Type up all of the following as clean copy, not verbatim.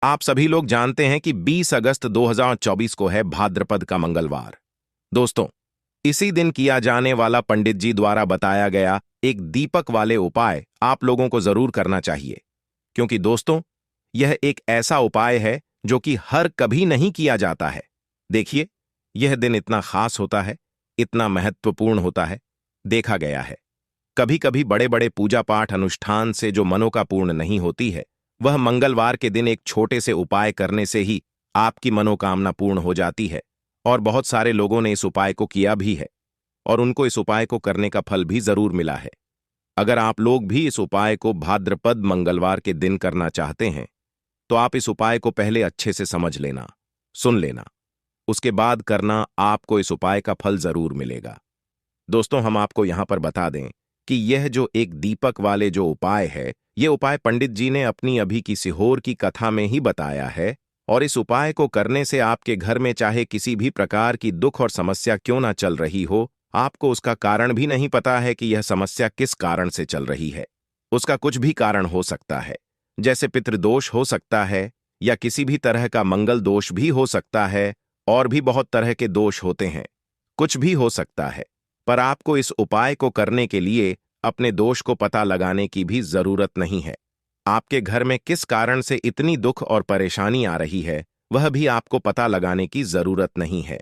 आप सभी लोग जानते हैं कि 20 अगस्त 2024 को है भाद्रपद का मंगलवार। दोस्तों, इसी दिन किया जाने वाला पंडित जी द्वारा बताया गया एक दीपक वाले उपाय आप लोगों को जरूर करना चाहिए, क्योंकि दोस्तों, यह एक ऐसा उपाय है जो कि हर कभी नहीं किया जाता है। देखिए, यह दिन इतना खास होता है, इतना महत्वपूर्ण होता है। देखा गया है, कभी कभी बड़े बड़े पूजा पाठ अनुष्ठान से जो मनोकामना नहीं होती है, वह मंगलवार के दिन एक छोटे से उपाय करने से ही आपकी मनोकामना पूर्ण हो जाती है। और बहुत सारे लोगों ने इस उपाय को किया भी है और उनको इस उपाय को करने का फल भी जरूर मिला है। अगर आप लोग भी इस उपाय को भाद्रपद मंगलवार के दिन करना चाहते हैं, तो आप इस उपाय को पहले अच्छे से समझ लेना, सुन लेना, उसके बाद करना। आपको इस उपाय का फल जरूर मिलेगा। दोस्तों, हम आपको यहां पर बता दें कि यह जो एक दीपक वाले जो उपाय है, यह उपाय पंडित जी ने अपनी अभी की सिहोर की कथा में ही बताया है। और इस उपाय को करने से आपके घर में चाहे किसी भी प्रकार की दुख और समस्या क्यों ना चल रही हो, आपको उसका कारण भी नहीं पता है कि यह समस्या किस कारण से चल रही है। उसका कुछ भी कारण हो सकता है, जैसे पितृदोष हो सकता है या किसी भी तरह का मंगल दोष भी हो सकता है, और भी बहुत तरह के दोष होते हैं। कुछ भी हो सकता है, पर आपको इस उपाय को करने के लिए अपने दोष को पता लगाने की भी जरूरत नहीं है। आपके घर में किस कारण से इतनी दुख और परेशानी आ रही है, वह भी आपको पता लगाने की जरूरत नहीं है।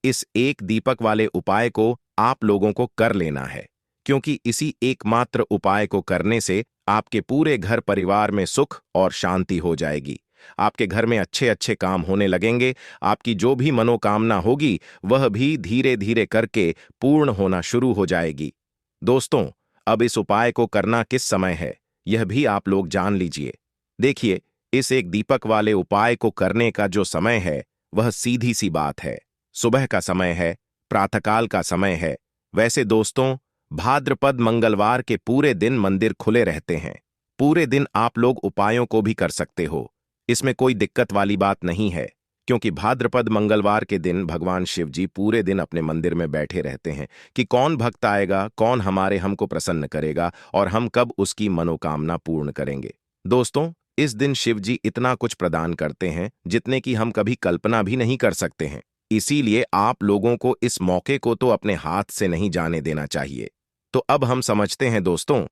इस एक दीपक वाले उपाय को आप लोगों को कर लेना है, क्योंकि इसी एकमात्र उपाय को करने से आपके पूरे घर परिवार में सुख और शांति हो जाएगी। आपके घर में अच्छे अच्छे काम होने लगेंगे। आपकी जो भी मनोकामना होगी, वह भी धीरे धीरे करके पूर्ण होना शुरू हो जाएगी। दोस्तों, अब इस उपाय को करना किस समय है, यह भी आप लोग जान लीजिए। देखिए, इस एक दीपक वाले उपाय को करने का जो समय है, वह सीधी सी बात है, सुबह का समय है, प्रातःकाल का समय है। वैसे दोस्तों, भाद्रपद मंगलवार के पूरे दिन मंदिर खुले रहते हैं। पूरे दिन आप लोग उपायों को भी कर सकते हो, इसमें कोई दिक्कत वाली बात नहीं है, क्योंकि भाद्रपद मंगलवार के दिन भगवान शिव जी पूरे दिन अपने मंदिर में बैठे रहते हैं कि कौन भक्त आएगा, कौन हमको प्रसन्न करेगा और हम कब उसकी मनोकामना पूर्ण करेंगे। दोस्तों, इस दिन शिव जी इतना कुछ प्रदान करते हैं जितने की हम कभी कल्पना भी नहीं कर सकते हैं। इसीलिए आप लोगों को इस मौके को तो अपने हाथ से नहीं जाने देना चाहिए। तो अब हम समझते हैं दोस्तों,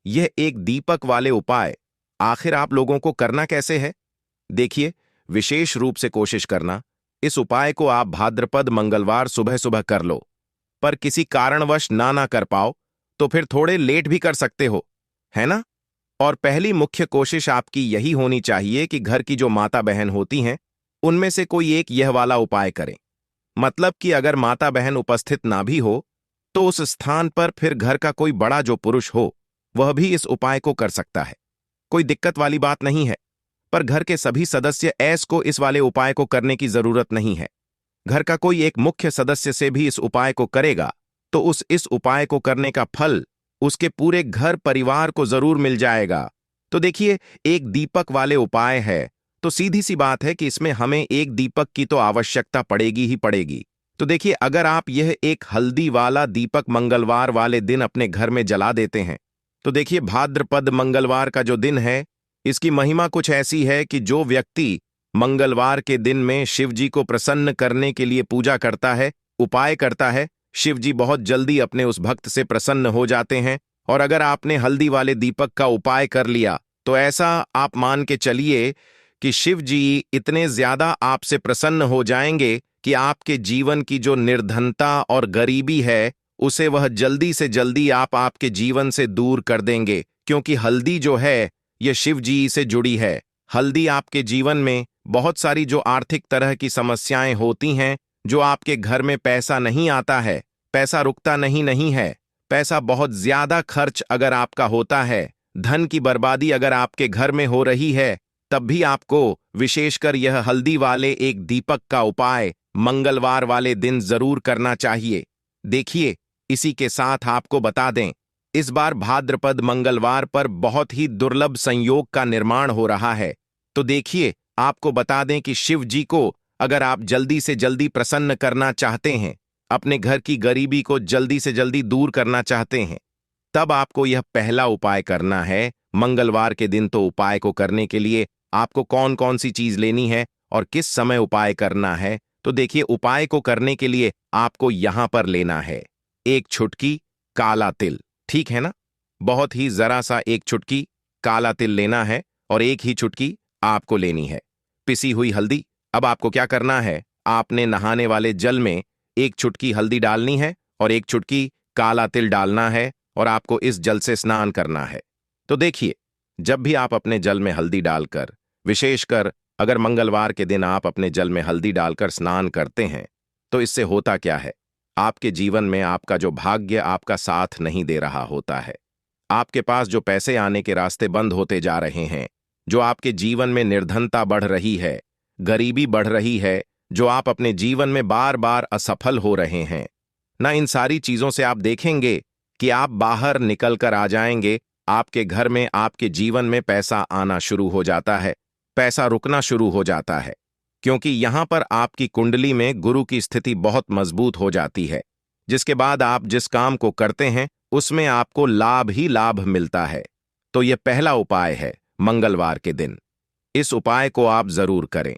यह एक दीपक वाले उपाय आखिर आप लोगों को करना कैसे है। देखिए, विशेष रूप से कोशिश करना, इस उपाय को आप भाद्रपद मंगलवार सुबह सुबह कर लो। पर किसी कारणवश ना कर पाओ तो फिर थोड़े लेट भी कर सकते हो, है ना। और पहली मुख्य कोशिश आपकी यही होनी चाहिए कि घर की जो माता बहन होती हैं, उनमें से कोई एक यह वाला उपाय करें। मतलब कि अगर माता बहन उपस्थित ना भी हो, तो उस स्थान पर फिर घर का कोई बड़ा जो पुरुष हो, वह भी इस उपाय को कर सकता है। कोई दिक्कत वाली बात नहीं है। पर घर के सभी सदस्य को इस वाले उपाय को करने की जरूरत नहीं है। घर का कोई एक मुख्य सदस्य से भी इस उपाय को करेगा, तो इस उपाय को करने का फल उसके पूरे घर परिवार को जरूर मिल जाएगा। तो देखिए, एक दीपक वाले उपाय है, तो सीधी सी बात है कि इसमें हमें एक दीपक की तो आवश्यकता पड़ेगी ही पड़ेगी। तो देखिए, अगर आप यह एक हल्दी वाला दीपक मंगलवार वाले दिन अपने घर में जला देते हैं, तो देखिए, भाद्रपद मंगलवार का जो दिन है, इसकी महिमा कुछ ऐसी है कि जो व्यक्ति मंगलवार के दिन में शिव जी को प्रसन्न करने के लिए पूजा करता है, उपाय करता है, शिव जी बहुत जल्दी अपने उस भक्त से प्रसन्न हो जाते हैं। और अगर आपने हल्दी वाले दीपक का उपाय कर लिया, तो ऐसा आप मान के चलिए कि शिव जी इतने ज्यादा आपसे प्रसन्न हो जाएंगे कि आपके जीवन की जो निर्धनता और गरीबी है, उसे वह जल्दी से जल्दी आपके जीवन से दूर कर देंगे, क्योंकि हल्दी जो है, यह शिव जी से जुड़ी है। हल्दी आपके जीवन में बहुत सारी जो आर्थिक तरह की समस्याएं होती हैं, जो आपके घर में पैसा नहीं आता है, पैसा रुकता नहीं है, पैसा बहुत ज्यादा खर्च अगर आपका होता है, धन की बर्बादी अगर आपके घर में हो रही है, तब भी आपको विशेषकर यह हल्दी वाले एक दीपक का उपाय मंगलवार वाले दिन जरूर करना चाहिए। देखिए, इसी के साथ आपको बता दें, इस बार भाद्रपद मंगलवार पर बहुत ही दुर्लभ संयोग का निर्माण हो रहा है। तो देखिए, आपको बता दें कि शिव जी को अगर आप जल्दी से जल्दी प्रसन्न करना चाहते हैं, अपने घर की गरीबी को जल्दी से जल्दी दूर करना चाहते हैं, तब आपको यह पहला उपाय करना है। मंगलवार के दिन तो उपाय को करने के लिए आपको कौन कौन सी चीज लेनी है और किस समय उपाय करना है, तो देखिए उपाय को करने के लिए आपको यहां पर लेना है एक चुटकी काला तिल। ठीक है ना? बहुत ही जरा सा एक चुटकी काला तिल लेना है और एक ही चुटकी आपको लेनी है पिसी हुई हल्दी। अब आपको क्या करना है, आपने नहाने वाले जल में एक चुटकी हल्दी डालनी है और एक चुटकी काला तिल डालना है और आपको इस जल से स्नान करना है। तो देखिए, जब भी आप अपने जल में हल्दी डालकर, विशेषकर अगर मंगलवार के दिन आप अपने जल में हल्दी डालकर स्नान करते हैं, तो इससे होता क्या है, आपके जीवन में आपका जो भाग्य आपका साथ नहीं दे रहा होता है, आपके पास जो पैसे आने के रास्ते बंद होते जा रहे हैं, जो आपके जीवन में निर्धनता बढ़ रही है, गरीबी बढ़ रही है, जो आप अपने जीवन में बार बार असफल हो रहे हैं ना, इन सारी चीजों से आप देखेंगे कि आप बाहर निकल कर आ जाएंगे। आपके घर में, आपके जीवन में पैसा आना शुरू हो जाता है, पैसा रुकना शुरू हो जाता है, क्योंकि यहां पर आपकी कुंडली में गुरु की स्थिति बहुत मजबूत हो जाती है, जिसके बाद आप जिस काम को करते हैं उसमें आपको लाभ ही लाभ मिलता है। तो यह पहला उपाय है मंगलवार के दिन, इस उपाय को आप जरूर करें।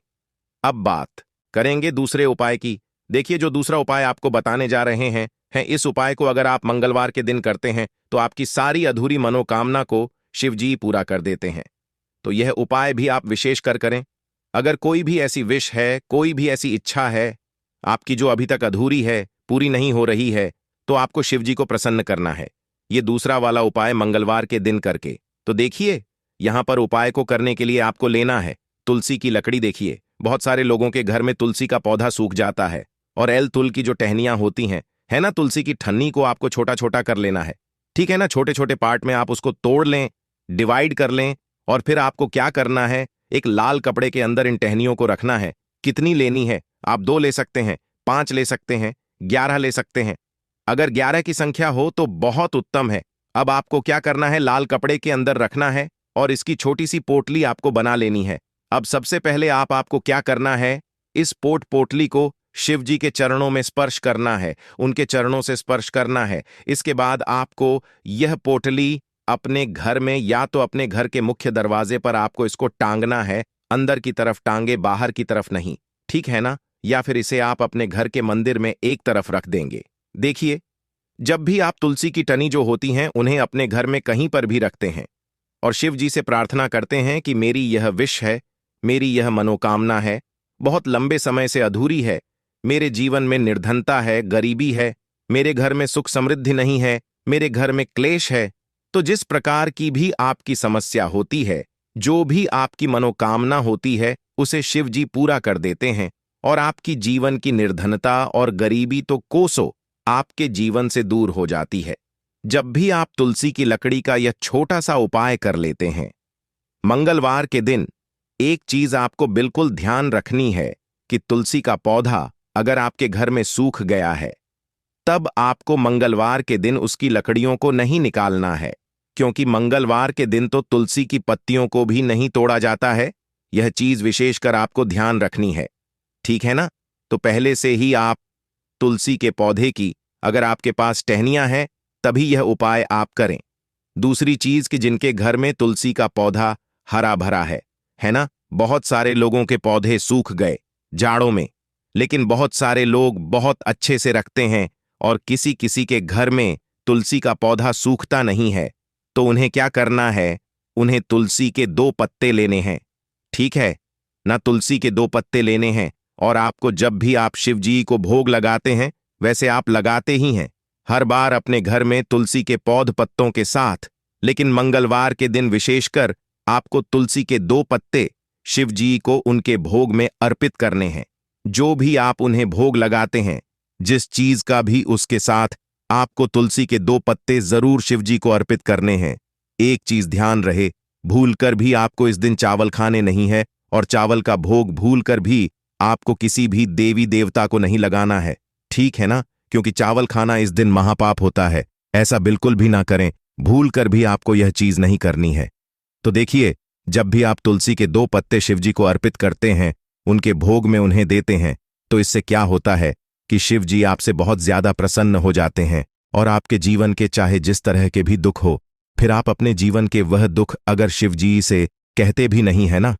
अब बात करेंगे दूसरे उपाय की। देखिए, जो दूसरा उपाय आपको बताने जा रहे हैं इस उपाय को अगर आप मंगलवार के दिन करते हैं तो आपकी सारी अधूरी मनोकामना को शिवजी पूरा कर देते हैं। तो यह उपाय भी आप विशेष कर करें। अगर कोई भी ऐसी विश है, कोई भी ऐसी इच्छा है आपकी जो अभी तक अधूरी है, पूरी नहीं हो रही है, तो आपको शिवजी को प्रसन्न करना है, ये दूसरा वाला उपाय मंगलवार के दिन करके। तो देखिए, यहां पर उपाय को करने के लिए आपको लेना है तुलसी की लकड़ी। देखिए, बहुत सारे लोगों के घर में तुलसी का पौधा सूख जाता है और एल तुल की जो टहनियां होती हैं, है ना, तुलसी की ठन्नी को आपको छोटा छोटा कर लेना है। ठीक है ना? छोटे छोटे पार्ट में आप उसको तोड़ लें, डिवाइड कर लें और फिर आपको क्या करना है, एक लाल कपड़े के अंदर इन टहनियों को रखना है। कितनी लेनी है? आप 2 ले सकते हैं, 5 ले सकते हैं, 11 ले सकते हैं। अगर 11 की संख्या हो तो बहुत उत्तम है। अब आपको क्या करना है, लाल कपड़े के अंदर रखना है और इसकी छोटी सी पोटली आपको बना लेनी है। अब सबसे पहले आपको क्या करना है, इस पोटली को शिव जी के चरणों में स्पर्श करना है, उनके चरणों से स्पर्श करना है। इसके बाद आपको यह पोटली अपने घर में, या तो अपने घर के मुख्य दरवाजे पर आपको इसको टांगना है, अंदर की तरफ टांगे, बाहर की तरफ नहीं। ठीक है ना? या फिर इसे आप अपने घर के मंदिर में एक तरफ रख देंगे। देखिए, जब भी आप तुलसी की टनी जो होती हैं उन्हें अपने घर में कहीं पर भी रखते हैं और शिव जी से प्रार्थना करते हैं कि मेरी यह विश है, मेरी यह मनोकामना है, बहुत लंबे समय से अधूरी है, मेरे जीवन में निर्धनता है, गरीबी है, मेरे घर में सुख समृद्धि नहीं है, मेरे घर में क्लेश है। तो जिस प्रकार की भी आपकी समस्या होती है, जो भी आपकी मनोकामना होती है, उसे शिव जी पूरा कर देते हैं और आपकी जीवन की निर्धनता और गरीबी तो कोसों आपके जीवन से दूर हो जाती है, जब भी आप तुलसी की लकड़ी का यह छोटा सा उपाय कर लेते हैं। मंगलवार के दिन एक चीज आपको बिल्कुल ध्यान रखनी है कि तुलसी का पौधा अगर आपके घर में सूख गया है, तब आपको मंगलवार के दिन उसकी लकड़ियों को नहीं निकालना है, क्योंकि मंगलवार के दिन तो तुलसी की पत्तियों को भी नहीं तोड़ा जाता है। यह चीज विशेषकर आपको ध्यान रखनी है। ठीक है ना? तो पहले से ही आप तुलसी के पौधे की, अगर आपके पास टहनियां हैं, तभी यह उपाय आप करें। दूसरी चीज कि जिनके घर में तुलसी का पौधा हरा भरा है ना, बहुत सारे लोगों के पौधे सूख गए जाड़ों में, लेकिन बहुत सारे लोग बहुत अच्छे से रखते हैं और किसी किसी के घर में तुलसी का पौधा सूखता नहीं है, तो उन्हें क्या करना है, उन्हें तुलसी के 2 पत्ते लेने हैं। ठीक है ना? तुलसी के 2 पत्ते लेने हैं और आपको जब भी आप शिव जी को भोग लगाते हैं, वैसे आप लगाते ही हैं हर बार अपने घर में तुलसी के पौध पत्तों के साथ, लेकिन मंगलवार के दिन विशेषकर आपको तुलसी के 2 पत्ते शिव जी को उनके भोग में अर्पित करने हैं। जो भी आप उन्हें भोग लगाते हैं, जिस चीज का भी, उसके साथ आपको तुलसी के 2 पत्ते जरूर शिव जी को अर्पित करने हैं। एक चीज ध्यान रहे, भूलकर भी आपको इस दिन चावल खाने नहीं है और चावल का भोग भूलकर भी आपको किसी भी देवी देवता को नहीं लगाना है। ठीक है ना? क्योंकि चावल खाना इस दिन महापाप होता है, ऐसा बिल्कुल भी ना करें, भूलकर भी आपको यह चीज नहीं करनी है। तो देखिए, जब भी आप तुलसी के 2 पत्ते शिवजी को अर्पित करते हैं, उनके भोग में उन्हें देते हैं, तो इससे क्या होता है कि शिव जी आपसे बहुत ज्यादा प्रसन्न हो जाते हैं और आपके जीवन के चाहे जिस तरह के भी दुख हो, फिर आप अपने जीवन के वह दुख अगर शिव जी से कहते भी नहीं है ना,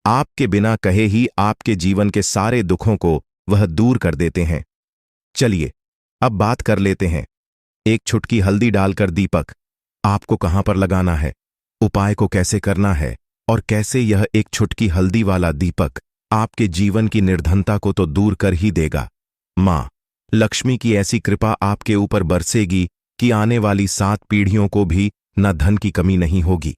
आपके बिना कहे ही आपके जीवन के सारे दुखों को वह दूर कर देते हैं। चलिए अब बात कर लेते हैं। एक चुटकी हल्दी डालकर दीपक आपको कहां पर लगाना है, उपाय को कैसे करना है और कैसे यह एक चुटकी हल्दी वाला दीपक आपके जीवन की निर्धनता को तो दूर कर ही देगा। मां लक्ष्मी की ऐसी कृपा आपके ऊपर बरसेगी कि आने वाली 7 पीढ़ियों को भी न धन की कमी नहीं होगी।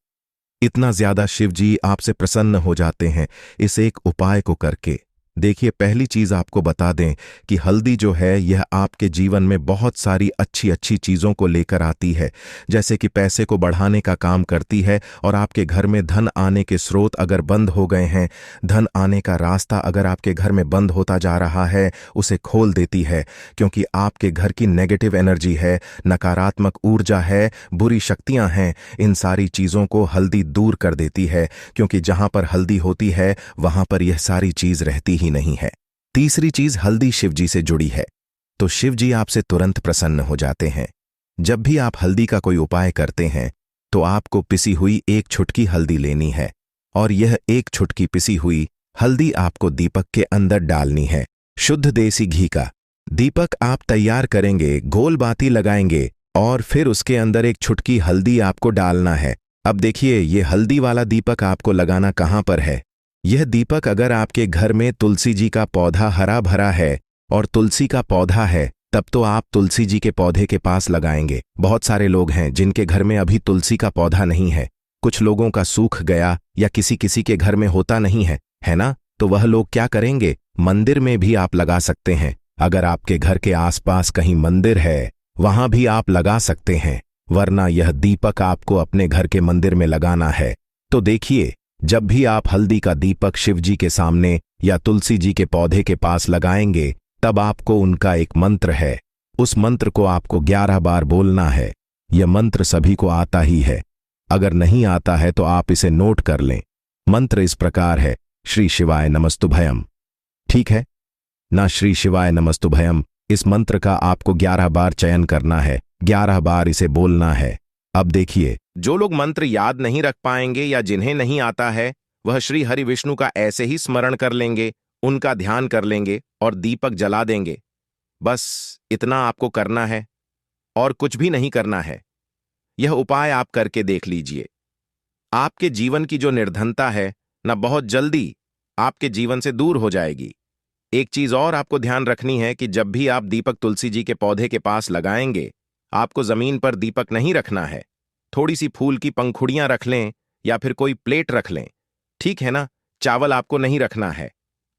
इतना ज्यादा शिवजी आपसे प्रसन्न हो जाते हैं इस एक उपाय को करके। देखिए, पहली चीज आपको बता दें कि हल्दी जो है यह आपके जीवन में बहुत सारी अच्छी अच्छी चीजों को लेकर आती है, जैसे कि पैसे को बढ़ाने का काम करती है और आपके घर में धन आने के स्रोत अगर बंद हो गए हैं, धन आने का रास्ता अगर आपके घर में बंद होता जा रहा है, उसे खोल देती है। क्योंकि आपके घर की नेगेटिव एनर्जी है, नकारात्मक ऊर्जा है, बुरी शक्तियां हैं, इन सारी चीजों को हल्दी दूर कर देती है। क्योंकि जहां पर हल्दी होती है वहां पर यह सारी चीज रहती ही नहीं है। तीसरी चीज, हल्दी शिवजी से जुड़ी है, तो शिवजी आपसे तुरंत प्रसन्न हो जाते हैं। जब भी आप हल्दी का कोई उपाय करते हैं तो आपको पिसी हुई एक चुटकी हल्दी लेनी है और यह एक चुटकी पिसी हुई हल्दी आपको दीपक के अंदर डालनी है। शुद्ध देसी घी का दीपक आप तैयार करेंगे, गोल बाती लगाएंगे और फिर उसके अंदर एक चुटकी हल्दी आपको डालना है। अब देखिए, ये हल्दी वाला दीपक आपको लगाना कहां पर है। यह दीपक अगर आपके घर में तुलसी जी का पौधा हरा भरा है और तुलसी का पौधा है, तब तो आप तुलसी जी के पौधे के पास लगाएंगे। बहुत सारे लोग हैं जिनके घर में अभी तुलसी का पौधा नहीं है, कुछ लोगों का सूख गया या किसी किसी के घर में होता नहीं है ना? तो वह लोग क्या करेंगे, मंदिर में भी आप लगा सकते हैं। अगर आपके घर के आसपास कहीं मंदिर है वहां भी आप लगा सकते हैं, वरना यह दीपक आपको अपने घर के मंदिर में लगाना है। तो देखिए, जब भी आप हल्दी का दीपक शिवजी के सामने या तुलसी जी के पौधे के पास लगाएंगे, तब आपको उनका एक मंत्र है, उस मंत्र को आपको 11 बार बोलना है। यह मंत्र सभी को आता ही है, अगर नहीं आता है तो आप इसे नोट कर लें। मंत्र इस प्रकार है, श्री शिवाय नमस्तुभयम। ठीक है ना? श्री शिवाय नमस्तुभयम, इस मंत्र का आपको 11 बार चयन करना है, 11 बार इसे बोलना है। अब देखिए, जो लोग मंत्र याद नहीं रख पाएंगे या जिन्हें नहीं आता है, वह श्री हरि विष्णु का ऐसे ही स्मरण कर लेंगे, उनका ध्यान कर लेंगे और दीपक जला देंगे। बस इतना आपको करना है और कुछ भी नहीं करना है। यह उपाय आप करके देख लीजिए। आपके जीवन की जो निर्धनता है ना, बहुत जल्दी आपके जीवन से दूर हो जाएगी। एक चीज और आपको ध्यान रखनी है कि जब भी आप दीपक तुलसी जी के पौधे के पास लगाएंगे, आपको जमीन पर दीपक नहीं रखना है। थोड़ी सी फूल की पंखुड़ियां रख लें या फिर कोई प्लेट रख लें, ठीक है ना? चावल आपको नहीं रखना है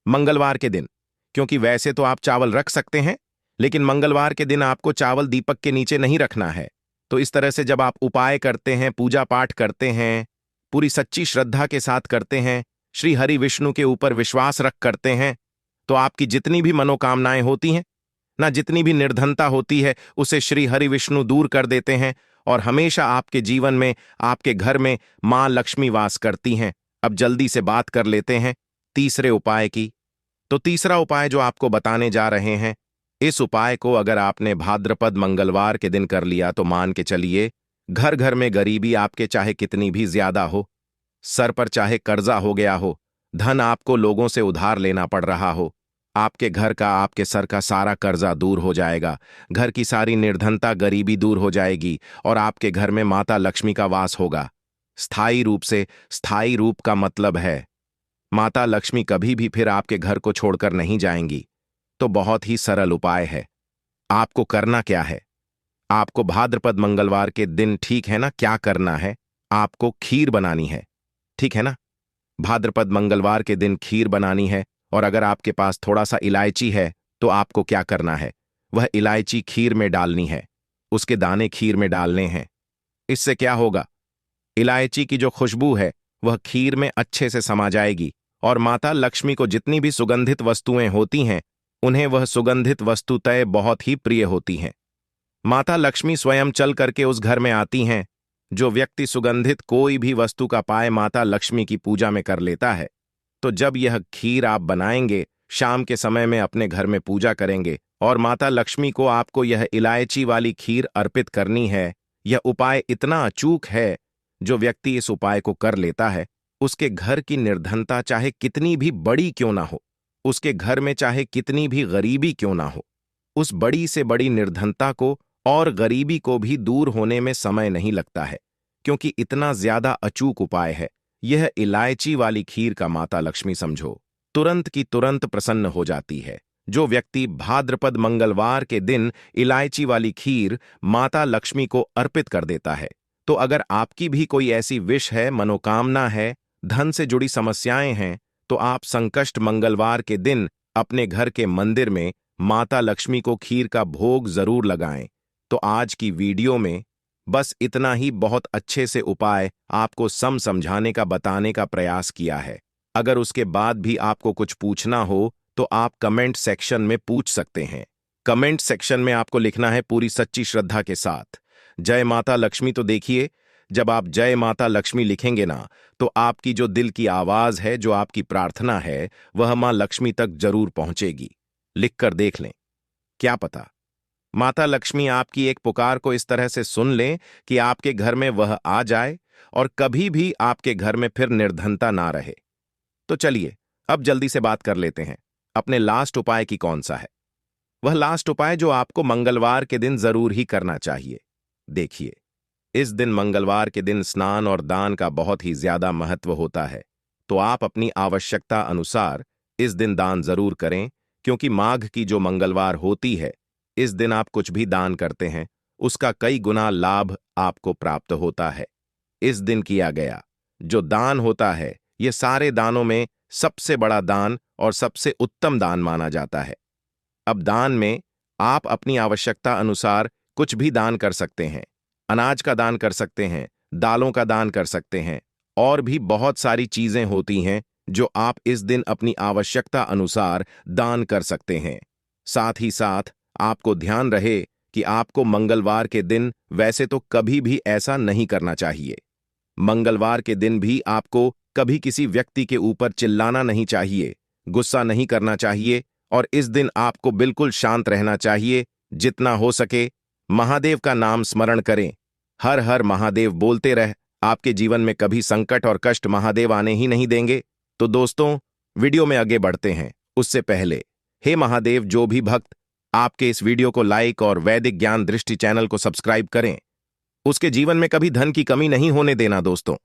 मंगलवार के दिन, क्योंकि वैसे तो आप चावल रख सकते हैं, लेकिन मंगलवार के दिन आपको चावल दीपक के नीचे नहीं रखना है। तो इस तरह से जब आप उपाय करते हैं, पूजा पाठ करते हैं, पूरी सच्ची श्रद्धा के साथ करते हैं, श्री हरि विष्णु के ऊपर विश्वास रख करते हैं, तो आपकी जितनी भी मनोकामनाएं होती हैं ना, जितनी भी निर्धनता होती है, उसे श्री हरि विष्णु दूर कर देते हैं और हमेशा आपके जीवन में, आपके घर में मां लक्ष्मी वास करती हैं। अब जल्दी से बात कर लेते हैं तीसरे उपाय की। तो तीसरा उपाय जो आपको बताने जा रहे हैं, इस उपाय को अगर आपने भाद्रपद मंगलवार के दिन कर लिया तो मान के चलिए, घर घर में गरीबी आपके चाहे कितनी भी ज्यादा हो, सर पर चाहे कर्जा हो गया हो, धन आपको लोगों से उधार लेना पड़ रहा हो, आपके घर का, आपके सर का सारा कर्जा दूर हो जाएगा। घर की सारी निर्धनता, गरीबी दूर हो जाएगी और आपके घर में माता लक्ष्मी का वास होगा स्थायी रूप से। स्थायी रूप का मतलब है माता लक्ष्मी कभी भी फिर आपके घर को छोड़कर नहीं जाएंगी। तो बहुत ही सरल उपाय है। आपको करना क्या है, आपको भाद्रपद मंगलवार के दिन, ठीक है ना, क्या करना है, आपको खीर बनानी है, ठीक है ना? भाद्रपद मंगलवार के दिन खीर बनानी है और अगर आपके पास थोड़ा सा इलायची है तो आपको क्या करना है, वह इलायची खीर में डालनी है, उसके दाने खीर में डालने हैं। इससे क्या होगा, इलायची की जो खुशबू है वह खीर में अच्छे से समा जाएगी और माता लक्ष्मी को जितनी भी सुगंधित वस्तुएं होती हैं, उन्हें वह सुगंधित वस्तुतः बहुत ही प्रिय होती हैं। माता लक्ष्मी स्वयं चल करके उस घर में आती हैं। जो व्यक्ति सुगंधित कोई भी वस्तु का पाए माता लक्ष्मी की पूजा में कर लेता है। तो जब यह खीर आप बनाएंगे, शाम के समय में अपने घर में पूजा करेंगे और माता लक्ष्मी को आपको यह इलायची वाली खीर अर्पित करनी है। यह उपाय इतना अचूक है, जो व्यक्ति इस उपाय को कर लेता है उसके घर की निर्धनता चाहे कितनी भी बड़ी क्यों ना हो, उसके घर में चाहे कितनी भी गरीबी क्यों ना हो, उस बड़ी से बड़ी निर्धनता को और गरीबी को भी दूर होने में समय नहीं लगता है, क्योंकि इतना ज्यादा अचूक उपाय है। यह इलायची वाली खीर का माता लक्ष्मी समझो, तुरंत की तुरंत प्रसन्न हो जाती है। जो व्यक्ति भाद्रपद मंगलवार के दिन इलायची वाली खीर माता लक्ष्मी को अर्पित कर देता है, तो अगर आपकी भी कोई ऐसी विश है, मनोकामना है, धन से जुड़ी समस्याएं हैं, तो आप संकष्ट मंगलवार के दिन अपने घर के मंदिर में माता लक्ष्मी को खीर का भोग जरूर लगाएं। तो आज की वीडियो में बस इतना ही बहुत अच्छे से उपाय आपको समझाने का बताने का प्रयास किया है। अगर उसके बाद भी आपको कुछ पूछना हो तो आप कमेंट सेक्शन में पूछ सकते हैं। कमेंट सेक्शन में आपको लिखना है पूरी सच्ची श्रद्धा के साथ जय माता लक्ष्मी। तो देखिए, जब आप जय माता लक्ष्मी लिखेंगे ना, तो आपकी जो दिल की आवाज है, जो आपकी प्रार्थना है, वह मां लक्ष्मी तक जरूर पहुंचेगी। लिखकर देख लें, क्या पता माता लक्ष्मी आपकी एक पुकार को इस तरह से सुन लें कि आपके घर में वह आ जाए और कभी भी आपके घर में फिर निर्धनता ना रहे। तो चलिए अब जल्दी से बात कर लेते हैं अपने लास्ट उपाय की। कौन सा है वह लास्ट उपाय जो आपको मंगलवार के दिन जरूर ही करना चाहिए? देखिए, इस दिन मंगलवार के दिन स्नान और दान का बहुत ही ज्यादा महत्व होता है, तो आप अपनी आवश्यकता अनुसार इस दिन दान जरूर करें, क्योंकि माघ की जो मंगलवार होती है, इस दिन आप कुछ भी दान करते हैं उसका कई गुना लाभ आपको प्राप्त होता है। इस दिन किया गया जो दान होता है, ये सारे दानों में सबसे बड़ा दान और सबसे उत्तम दान माना जाता है। अब दान में आप अपनी आवश्यकता अनुसार कुछ भी दान कर सकते हैं। अनाज का दान कर सकते हैं, दालों का दान कर सकते हैं, और भी बहुत सारी चीजें होती हैं जो आप इस दिन अपनी आवश्यकता अनुसार दान कर सकते हैं। साथ ही साथ आपको ध्यान रहे कि आपको मंगलवार के दिन वैसे तो कभी भी ऐसा नहीं करना चाहिए। मंगलवार के दिन भी आपको कभी किसी व्यक्ति के ऊपर चिल्लाना नहीं चाहिए, गुस्सा नहीं करना चाहिए, और इस दिन आपको बिल्कुल शांत रहना चाहिए। जितना हो सके महादेव का नाम स्मरण करें, हर हर महादेव बोलते रह। आपके जीवन में कभी संकट और कष्ट महादेव आने ही नहीं देंगे। तो दोस्तों, वीडियो में आगे बढ़ते हैं उससे पहले, हे महादेव, जो भी भक्त आपके इस वीडियो को लाइक और वैदिक ज्ञान दृष्टि चैनल को सब्सक्राइब करें, उसके जीवन में कभी धन की कमी नहीं होने देना दोस्तों।